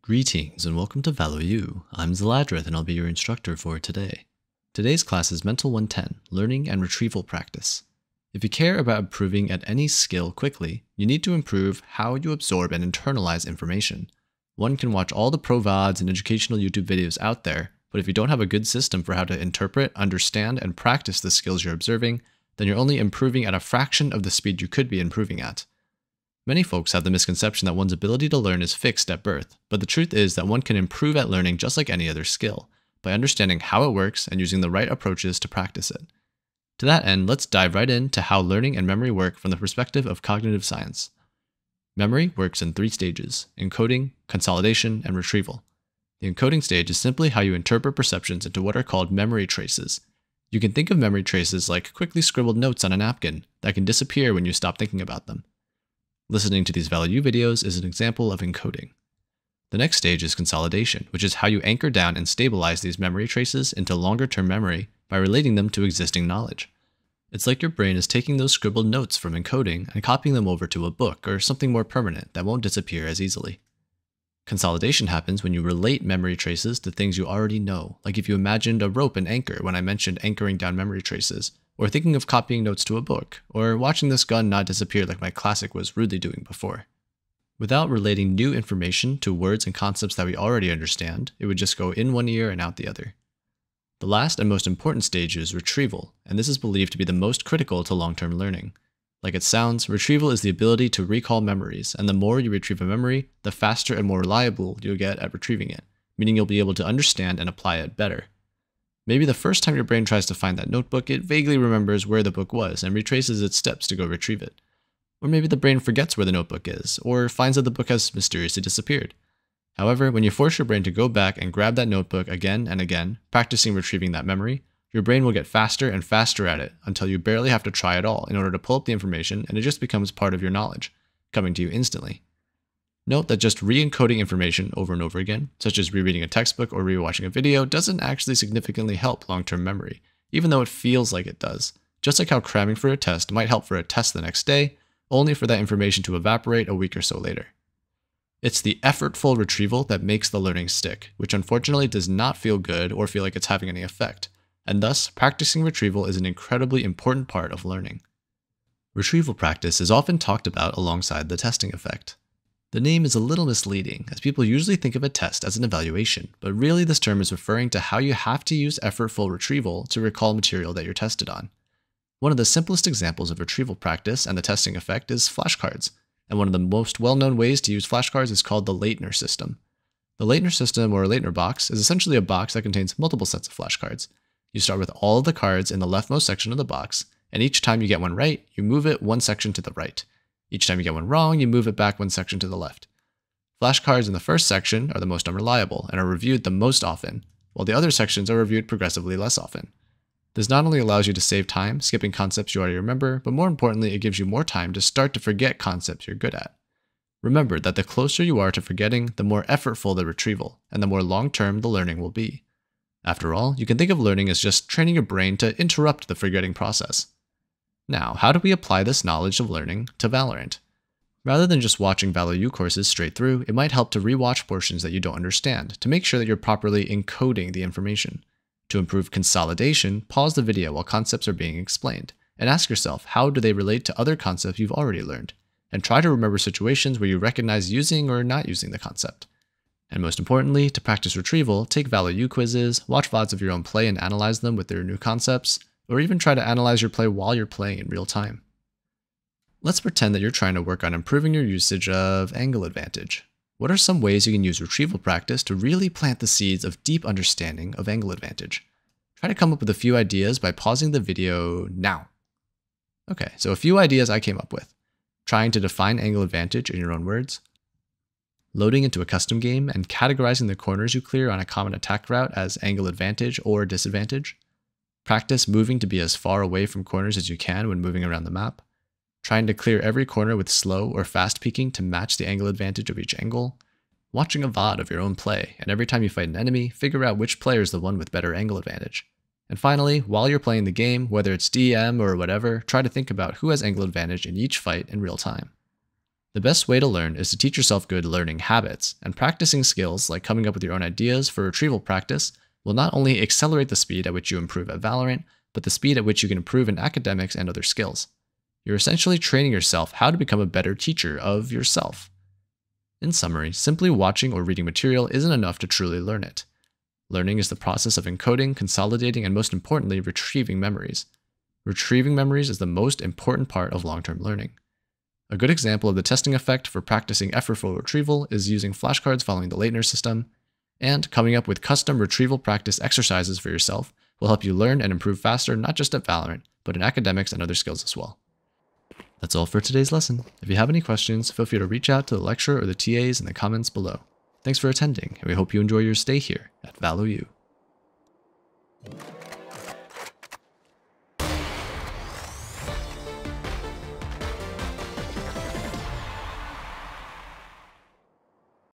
Greetings and welcome to ValueU. I'm Zaladrath and I'll be your instructor for today. Today's class is Mental 110, Learning and Retrieval Practice. If you care about improving at any skill quickly, you need to improve how you absorb and internalize information. One can watch all the pro VODs and educational YouTube videos out there, but if you don't have a good system for how to interpret, understand, and practice the skills you're observing, then you're only improving at a fraction of the speed you could be improving at. Many folks have the misconception that one's ability to learn is fixed at birth, but the truth is that one can improve at learning just like any other skill, by understanding how it works and using the right approaches to practice it. To that end, let's dive right into how learning and memory work from the perspective of cognitive science. Memory works in 3 stages: encoding, consolidation, and retrieval. The encoding stage is simply how you interpret perceptions into what are called memory traces. You can think of memory traces like quickly scribbled notes on a napkin that can disappear when you stop thinking about them. Listening to these ValueU videos is an example of encoding. The next stage is consolidation, which is how you anchor down and stabilize these memory traces into longer-term memory by relating them to existing knowledge. It's like your brain is taking those scribbled notes from encoding and copying them over to a book or something more permanent that won't disappear as easily. Consolidation happens when you relate memory traces to things you already know, like if you imagined a rope and anchor when I mentioned anchoring down memory traces, or thinking of copying notes to a book, or watching this gun not disappear like my classic was rudely doing before. Without relating new information to words and concepts that we already understand, it would just go in one ear and out the other. The last and most important stage is retrieval, and this is believed to be the most critical to long-term learning. Like it sounds, retrieval is the ability to recall memories, and the more you retrieve a memory, the faster and more reliable you'll get at retrieving it, meaning you'll be able to understand and apply it better. Maybe the first time your brain tries to find that notebook, it vaguely remembers where the book was and retraces its steps to go retrieve it. Or maybe the brain forgets where the notebook is, or finds that the book has mysteriously disappeared. However, when you force your brain to go back and grab that notebook again and again, practicing retrieving that memory, your brain will get faster and faster at it until you barely have to try at all in order to pull up the information, and it just becomes part of your knowledge, coming to you instantly. Note that just re-encoding information over and over again, such as rereading a textbook or rewatching a video, doesn't actually significantly help long-term memory, even though it feels like it does. Just like how cramming for a test might help for a test the next day, only for that information to evaporate a week or so later. It's the effortful retrieval that makes the learning stick, which unfortunately does not feel good or feel like it's having any effect, and thus practicing retrieval is an incredibly important part of learning. Retrieval practice is often talked about alongside the testing effect. The name is a little misleading, as people usually think of a test as an evaluation, but really this term is referring to how you have to use effortful retrieval to recall material that you're tested on. One of the simplest examples of retrieval practice and the testing effect is flashcards, and one of the most well-known ways to use flashcards is called the Laitner system. The Laitner system, or Laitner box, is essentially a box that contains multiple sets of flashcards. You start with all of the cards in the leftmost section of the box, and each time you get one right, you move it one section to the right. Each time you get one wrong, you move it back one section to the left. Flashcards in the first section are the most unreliable and are reviewed the most often, while the other sections are reviewed progressively less often. This not only allows you to save time, skipping concepts you already remember, but more importantly, it gives you more time to start to forget concepts you're good at. Remember that the closer you are to forgetting, the more effortful the retrieval, and the more long-term the learning will be. After all, you can think of learning as just training your brain to interrupt the forgetting process. Now, how do we apply this knowledge of learning to Valorant? Rather than just watching ValueU courses straight through, it might help to rewatch portions that you don't understand to make sure that you're properly encoding the information. To improve consolidation, pause the video while concepts are being explained, and ask yourself how do they relate to other concepts you've already learned, and try to remember situations where you recognize using or not using the concept. And most importantly, to practice retrieval, take ValueU quizzes, watch VODs of your own play and analyze them with their new concepts, or even try to analyze your play while you're playing in real time. Let's pretend that you're trying to work on improving your usage of angle advantage. What are some ways you can use retrieval practice to really plant the seeds of deep understanding of angle advantage? Try to come up with a few ideas by pausing the video now. Okay, so a few ideas I came up with. Trying to define angle advantage in your own words. Loading into a custom game and categorizing the corners you clear on a common attack route as angle advantage or disadvantage. Practice moving to be as far away from corners as you can when moving around the map. Trying to clear every corner with slow or fast peeking to match the angle advantage of each angle. Watching a VOD of your own play, and every time you fight an enemy, figure out which player is the one with better angle advantage. And finally, while you're playing the game, whether it's DM or whatever, try to think about who has angle advantage in each fight in real time. The best way to learn is to teach yourself good learning habits, and practicing skills like coming up with your own ideas for retrieval practice will not only accelerate the speed at which you improve at Valorant, but the speed at which you can improve in academics and other skills. You're essentially training yourself how to become a better teacher of yourself. In summary, simply watching or reading material isn't enough to truly learn it. Learning is the process of encoding, consolidating, and most importantly, retrieving memories. Retrieving memories is the most important part of long-term learning. A good example of the testing effect for practicing effortful retrieval is using flashcards following the Leitner system, and coming up with custom retrieval practice exercises for yourself will help you learn and improve faster not just at Valorant, but in academics and other skills as well. That's all for today's lesson. If you have any questions, feel free to reach out to the lecturer or the TAs in the comments below. Thanks for attending, and we hope you enjoy your stay here at ValoU.